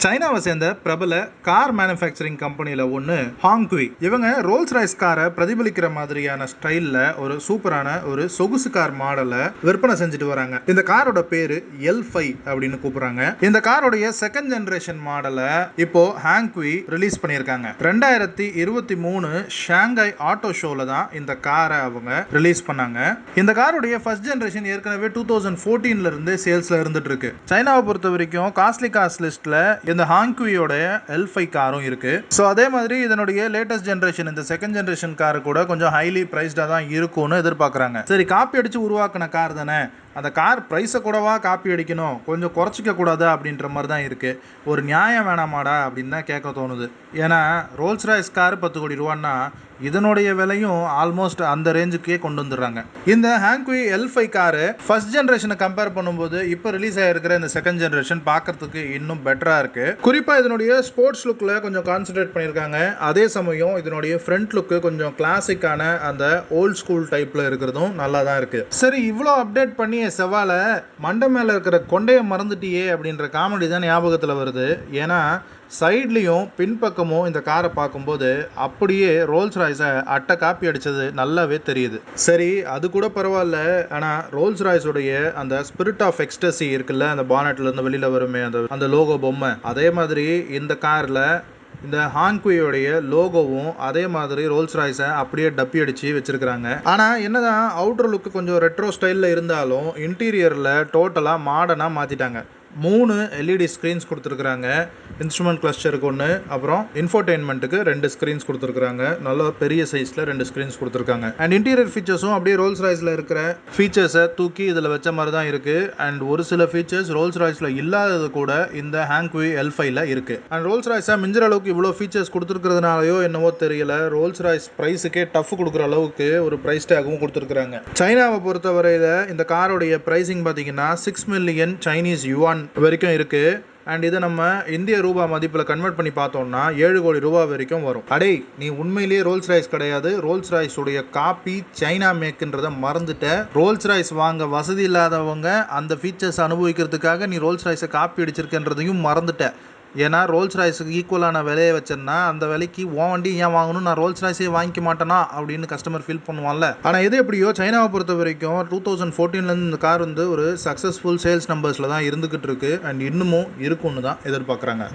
சைனாவை சேர்ந்த பிரபல car manufacturing கம்பெனியில் ஒன்று ஹாங்க்வி. இவங்க ரோல்ஸ் ராய்ஸ் காரை பிரதிபலிக்கிற மாதிரியான ஸ்டைலில் ஒரு சூப்பரான ஒரு சொகுசு கார் மாடலை விற்பனை செஞ்சுட்டு வராங்க. இந்த காரோட பேரு L5 அப்படின்னு கூப்பிடுறாங்க. இந்த காரோடைய செகண்ட் ஜெனரேஷன் மாடலை இப்போ ஹாங்க்வி ரிலீஸ் பண்ணியிருக்காங்க. 2023 ஷாங்காய் ஆட்டோ ஷோல தான் இந்த காரை அவங்க ரிலீஸ் பண்ணாங்க. இந்த காரோடைய ஃபர்ஸ்ட் ஜெனரேஷன் ஏற்கனவே 2014 இருந்து சேல்ஸ்ல இருந்துட்டு இருக்கு. சைனாவை பொறுத்த வரைக்கும் காஸ்ட்லி கார்ஸ் லிஸ்ட்ல இந்த ஹாங்க்வியோட L5 காரும் இருக்கு. ஸோ அதே மாதிரி இதனுடைய லேட்டஸ்ட் ஜெனரேஷன் இந்த செகண்ட் ஜெனரேஷன் கார் கூட கொஞ்சம் ஹைலி பிரைஸ்டா தான் இருக்கும்னு எதிர்பார்க்குறாங்க. சரி, காப்பி அடிச்சு உருவாக்கின கார் தானே, அந்த கார் ப்ரைஸை கூடவா காப்பி அடிக்கணும், கொஞ்சம் குறைச்சிக்க கூடாது அப்படின்ற மாதிரி தான் இருக்குது. ஒரு நியாயம் வேணாமாடா அப்படின்னு தான் கேட்க தோணுது. ஏன்னா ரோல்ஸ் ராய்ஸ் கார் 10 கோடி ரூபான்னா இதனுடைய விலையும் ஆல்மோஸ்ட் அந்த ரேஞ்சுக்கே கொண்டு வந்துடுறாங்க. இந்த ஹாங்க்வி L5 காரு ஃபர்ஸ்ட் ஜெனரேஷனை கம்பேர் பண்ணும்போது இப்போ ரிலீஸ் ஆகிருக்கிற இந்த செகண்ட் ஜெனரேஷன் பார்க்கறதுக்கு இன்னும் பெட்டராக இருக்குது. குறிப்பாக இதனுடைய ஸ்போர்ட்ஸ் லுக்கில் கொஞ்சம் கான்சன்ட்ரேட் பண்ணியிருக்காங்க. அதே சமயம் இதனுடைய ஃப்ரண்ட் லுக்கு கொஞ்சம் கிளாசிக்கான அந்த ஓல்ட் ஸ்கூல் டைப்பில் இருக்கிறதும் நல்லா தான் இருக்குது. சரி, இவ்வளோ அப்டேட் பண்ணி செவ்வால மண்டை மேலே இருக்கிற கொண்டையை மறந்துட்டியே அப்படின்ற காமெடி தான் ஞாபகத்தில் வருது. ஏன்னா சைட்லேயும் பின்பக்கமும் இந்த காரை பார்க்கும்போது அப்படியே ரோல்ஸ் ராய்ஸை அட்டை காப்பி அடித்தது நல்லாவே தெரியுது. சரி, அது கூட பரவாயில்ல. ஆனால் ரோல்ஸ் ராய்ஸுடைய அந்த ஸ்பிரிட் ஆஃப் எக்ஸ்டசி இருக்குல்ல, அந்த பானட்லேருந்து வெளியில் வருமே அந்த லோகோ பொம்மை, அதே மாதிரி இந்த காரில் இந்த ஹாங்க்வியோடைய லோகோவும் அதே மாதிரி ரோல்ஸ் ராய்ஸை அப்படியே டப்பி அடித்து வச்சிருக்கிறாங்க. ஆனால் என்னதான் அவுட்டர் லுக்கு கொஞ்சம் ரெட்ரோ ஸ்டைலில் இருந்தாலும் இன்டீரியரில் டோட்டலாக மாடர்னாக மாற்றிட்டாங்க. 3 LED ஸ்க்ரீன்ஸ் கொடுத்துருக்குறாங்க. இன்ஸ்ட்ருமெண்ட் கிளஸ்டருக்கு 1, அப்புறம் இன்ஃபோடெயின்மெண்ட்டுக்கு 2 ஸ்க்ரீன்ஸ் கொடுத்துருக்குறாங்க. நல்ல பெரிய சைஸில் 2 ஸ்க்ரீன்ஸ் கொடுத்துருக்காங்க. அண்ட் இன்டீரியர் ஃபீச்சர்ஸும் அப்படியே ரோல்ஸ் ராய்ஸில் இருக்கிற ஃபீச்சர்ஸை தூக்கி இதில் வச்ச மாதிரி தான் இருக்குது. அண்ட் ஒரு சில ஃபீச்சர்ஸ் ரோல்ஸ் ராய்ஸில் இல்லாதது கூட இந்த ஹாங்க்வி L5ல இருக்குது. அண்ட் ரோல்ஸ் ராய்ஸை மிஞ்சிற அளவுக்கு இவ்வளோ ஃபீச்சர்ஸ் கொடுத்துருக்கிறதுனாலையோ என்னவோ தெரியல, ரோல்ஸ் ராய்ஸ் ப்ரைஸுக்கே டஃப் கொடுக்குற அளவுக்கு ஒரு ப்ரைஸ் டேக்கும் கொடுத்துருக்குறாங்க. சைனாவை பொறுத்தவரையில் இந்த காரோடைய ப்ரைஸிங் பார்த்தீங்கன்னா 6 மில்லியன் சைனீஸ் யுவான் வரைக்கும் இருக்கு. அண்ட் இதை நம்ம இந்திய ரூபா மதிப்பில் கன்வெர்ட் பண்ணி பார்த்தோம்னா 7 கோடி ரூபா வரைக்கும் வரும். அடே, நீ உண்மையிலேயே ரோல்ஸ் ராய்ஸ் கிடையாது, ரோல்ஸ் ராய்ஸ் உடைய காப்பி சைனா மேக்குன்றதை மறந்துட்ட. ரோல்ஸ் ராய்ஸ் வாங்க வசதி இல்லாதவங்க அந்த ஃபீச்சர்ஸ் அனுபவிக்கிறதுக்காக நீ ரோல்ஸ் ராய்ஸை காப்பி அடிச்சிருக்கன்றதையும் மறந்துட்ட. ஏன்னா ரோல்ஸ் ராய்ஸுக்கு ஈக்குவலான விலையை வச்சேன்னா அந்த விலைக்கு உன் வண்டி ஏன் வாங்கணும், நான் ரோல்ஸ் ராய்ஸே வாங்கிக்க மாட்டேனா அப்படின்னு கஸ்டமர் ஃபீல் பண்ணுவான்ல. ஆனால் எது எப்படியோ சைனாவை பொறுத்த வரைக்கும் 2014 இந்த கார் வந்து ஒரு சக்ஸஸ்ஃபுல் சேல்ஸ் நம்பர்ஸில் தான் இருந்துக்கிட்டு இருக்கு. அண்ட் இன்னமும் இருக்கும்னு தான் எதிர்பார்க்குறாங்க.